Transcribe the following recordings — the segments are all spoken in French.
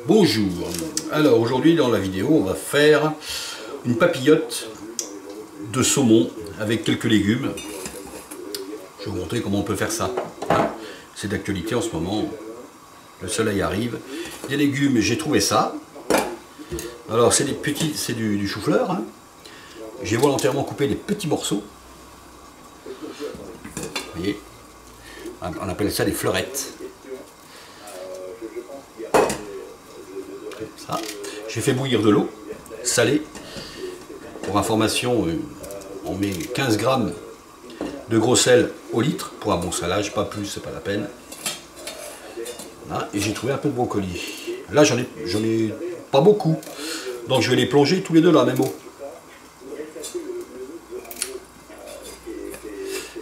Bonjour, alors aujourd'hui dans la vidéo on va faire une papillote de saumon avec quelques légumes. Je vais vous montrer comment on peut faire ça. C'est d'actualité en ce moment, le soleil arrive. Des légumes, j'ai trouvé ça. Alors c'est des petits, c'est du chou-fleur. Hein. J'ai volontairement coupé des petits morceaux. Vous voyez, on appelle ça des fleurettes. Ça. J'ai fait bouillir de l'eau salée. Pour information, on met 15 grammes de gros sel au litre pour un bon salage, pas plus, c'est pas la peine. Voilà. Et j'ai trouvé un peu de brocoli. Là, j'en ai pas beaucoup, donc je vais les plonger tous les deux dans la même eau.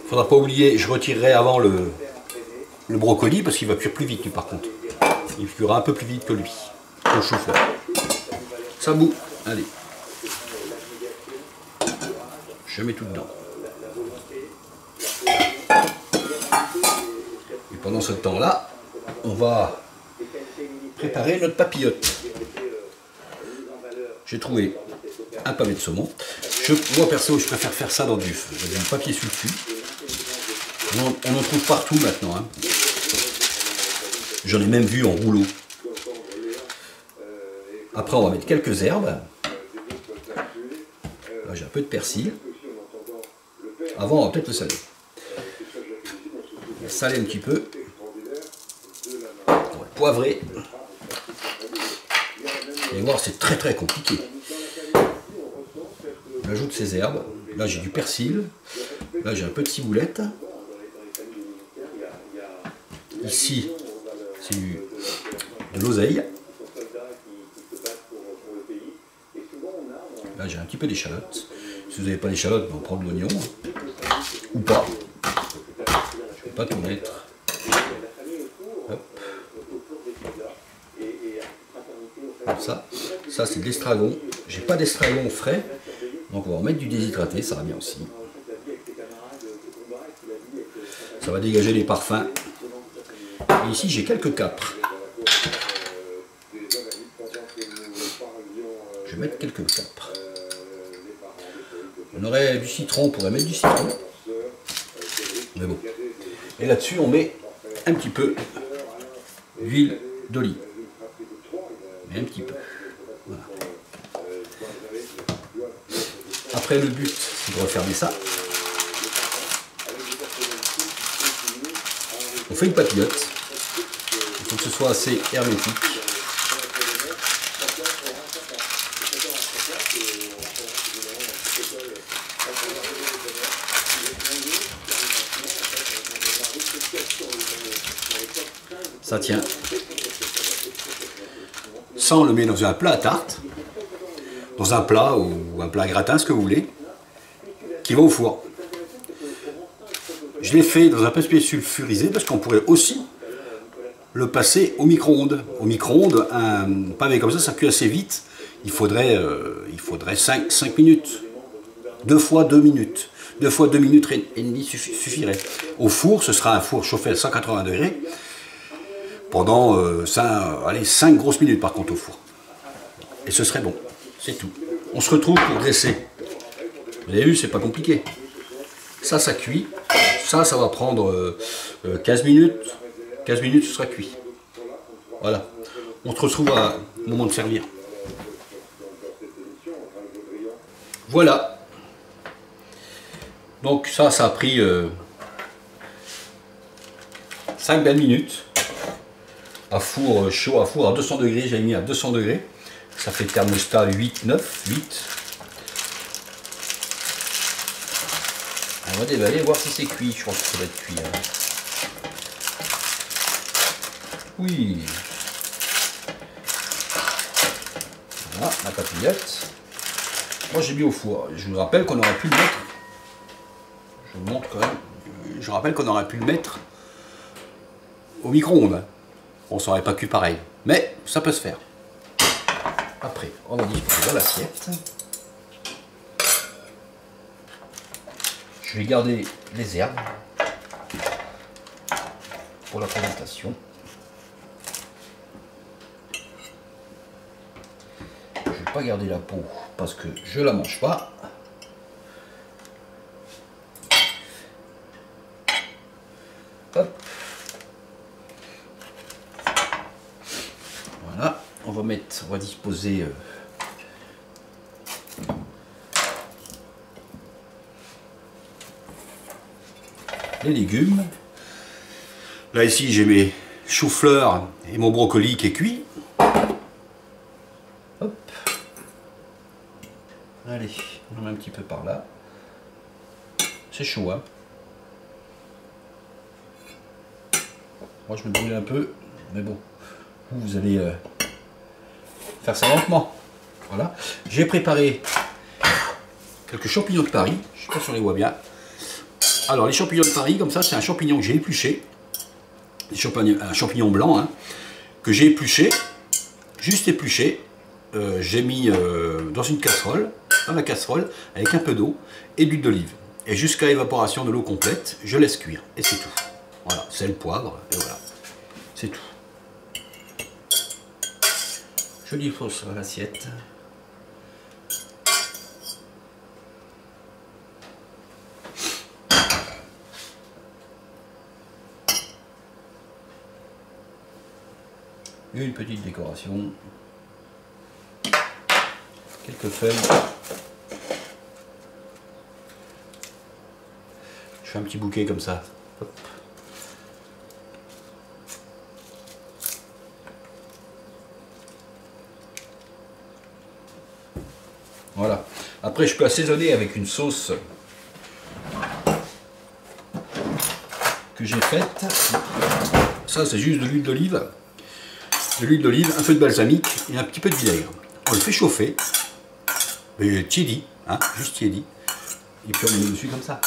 Faudra pas oublier, je retirerai avant le brocoli parce qu'il va cuire plus vite, lui, par contre. Il cuira un peu plus vite que lui, que le chou-fleur. Ça bout, allez. Je mets tout dedans. Et pendant ce temps-là, on va préparer notre papillote. J'ai trouvé un pavé de saumon. Moi perso, je préfère faire ça dans du papier sulfu. On en trouve partout maintenant. Hein. J'en ai même vu en rouleau. Après, on va mettre quelques herbes. Là, j'ai un peu de persil. Avant, on va peut-être le saler. On va saler un petit peu. On va poivrer. Vous allez voir, c'est très très compliqué. J'ajoute ces herbes. Là, j'ai du persil. Là, j'ai un peu de ciboulette. Ici, c'est de l'oseille. Là, j'ai un petit peu d'échalote. Si vous n'avez pas d'échalote, on prend de l'oignon. Ou pas. Je ne vais pas tout mettre. Hop. Comme ça. Ça, c'est de l'estragon. J'ai pas d'estragon frais. Donc, on va en mettre du déshydraté. Ça va bien aussi. Ça va dégager les parfums. Et ici, j'ai quelques capres. Je vais mettre quelques capres. On aurait du citron, on pourrait mettre du citron. Mais bon. Et là-dessus, on met un petit peu d'huile d'olive. Mais un petit peu. Voilà. Après, le but, c'est de refermer ça. On fait une papillote. Il faut que ce soit assez hermétique. Ça tient. Ça, on le met dans un plat à tarte, dans un plat ou un plat à gratin, ce que vous voulez, qui va au four. Je l'ai fait dans un papier sulfurisé parce qu'on pourrait aussi le passer au micro-ondes. Au micro-ondes, un pavé comme ça cuit assez vite. Il faudrait 5 minutes. 2 fois 2 minutes. 2 fois 2 minutes et demie suffirait. Au four, ce sera un four chauffé à 180 degrés. Pendant 5 grosses minutes par contre au four. Et ce serait bon, c'est tout. On se retrouve pour dresser. Vous avez vu, c'est pas compliqué. Ça cuit. Ça va prendre 15 minutes. 15 minutes, ce sera cuit. Voilà. On se retrouve au moment de servir. Voilà. Donc ça a pris 5 belles minutes. À four chaud, à four à 200 degrés, j'ai mis à 200 degrés. Ça fait thermostat 8, 9, 8. On va déballer, voir si c'est cuit. Je pense que ça va être cuit. Hein. Oui. Voilà, la papillote. Moi j'ai mis au four. Je vous rappelle qu'on aurait pu le mettre. Je vous montre quand même. Je rappelle qu'on aurait pu le mettre au micro-ondes. On ne saurait pas cuit pareil, mais ça peut se faire. Après, on va disposer dans l'assiette. Je vais garder les herbes pour la présentation. vais pas garder la peau parce que je la mange pas. Hop. Voilà, on va disposer les légumes. Là ici j'ai mes choux-fleurs et mon brocoli qui est cuit. Hop. Allez, on en met un petit peu par là. C'est chaud, hein. Moi je me brûle un peu, mais bon, vous allez faire ça lentement. Voilà. J'ai préparé quelques champignons de Paris. Je ne sais pas si on les voit bien. Alors les champignons de Paris, comme ça, c'est un champignon que j'ai épluché. Un champignon blanc, hein, que j'ai épluché, juste épluché. J'ai mis dans une casserole, dans la casserole, avec un peu d'eau et de l'huile d'olive. Et jusqu'à évaporation de l'eau complète, je laisse cuire. Et c'est tout. Voilà, sel, poivre, et voilà. C'est tout. Jolie sauce à l'assiette. Et une petite décoration. Quelques feuilles. Je fais un petit bouquet comme ça. Hop. Voilà. Après, je peux assaisonner avec une sauce que j'ai faite. Ça, c'est juste de l'huile d'olive. De l'huile d'olive, un peu de balsamique et un petit peu de vinaigre. On le fait chauffer. Tiédi, hein, juste tiédi. Et puis on le met dessus comme ça.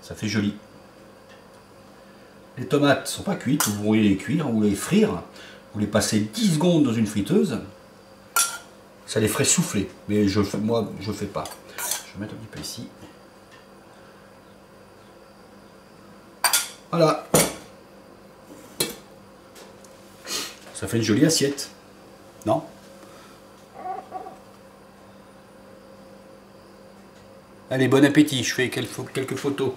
Ça fait joli. Les tomates ne sont pas cuites, vous pourriez les cuire ou les frire. Vous les passez 10 secondes dans une friteuse. Ça les ferait souffler, mais moi je ne fais pas. Je vais mettre un petit peu ici. Voilà. Ça fait une jolie assiette. Non? Allez, bon appétit, je fais quelques photos.